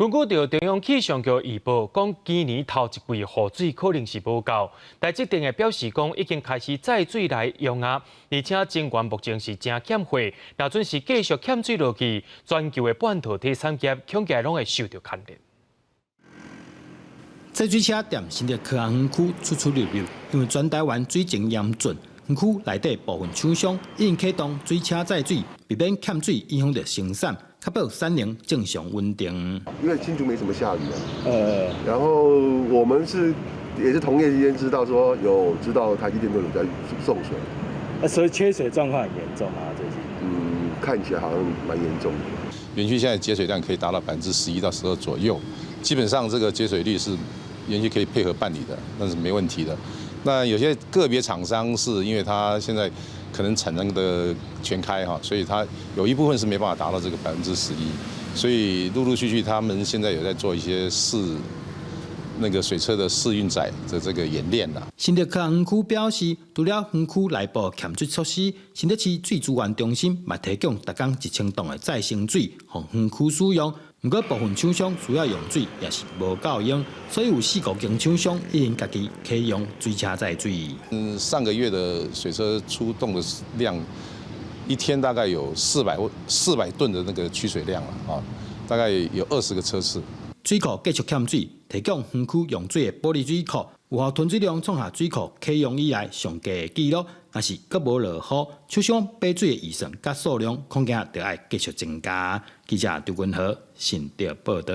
根据着中央气象局预报，讲今年头一季雨水可能是无够，但这定的表示讲已经开始载水来用啊，而且情况目前是真欠火，若准是继续欠水落去，全球的半导体产业恐惊拢会受到牵连。载水车店新的科学园区出入，因为全台湾水情严峻，园区内底部分厂商已经启动水车载水，避免欠水影响到生产。 确保产能正常稳定。因为新竹没什么下雨啊，然后我们也是同业之间知道说知道台积电都有在送水，所以缺水状况很严重啊，最近。看起来好像蛮严重的。园区现在节水量可以达到11%到12%左右，基本上这个节水率是园区可以配合办理的，那是没问题的。那有些个别厂商是因为他现在 可能产能的全开哈，所以它有一部分是没办法达到这个11%，所以陆陆续续他们现在有在做一些水车的试运载的这个演练啦。新竹科学园区表示，除了园区内部欠水措施，新竹市水资源中心嘛提供每天1000吨的再生水，让园区使用。 不过部分厂商需要用水也是无够用，所以有4个间厂商已经家己启用水车载水。上个月的水车出动的量，一天大概有400吨的那个取水量了啊，大概有20个车次。水库继续欠水，提供园区用水的玻璃水库，有效吞水量创下水库启用以来上低的纪录。若是阁无落雨，厂商备水的预算甲数量恐惊就要继续增加。记者刘君和新竹报道。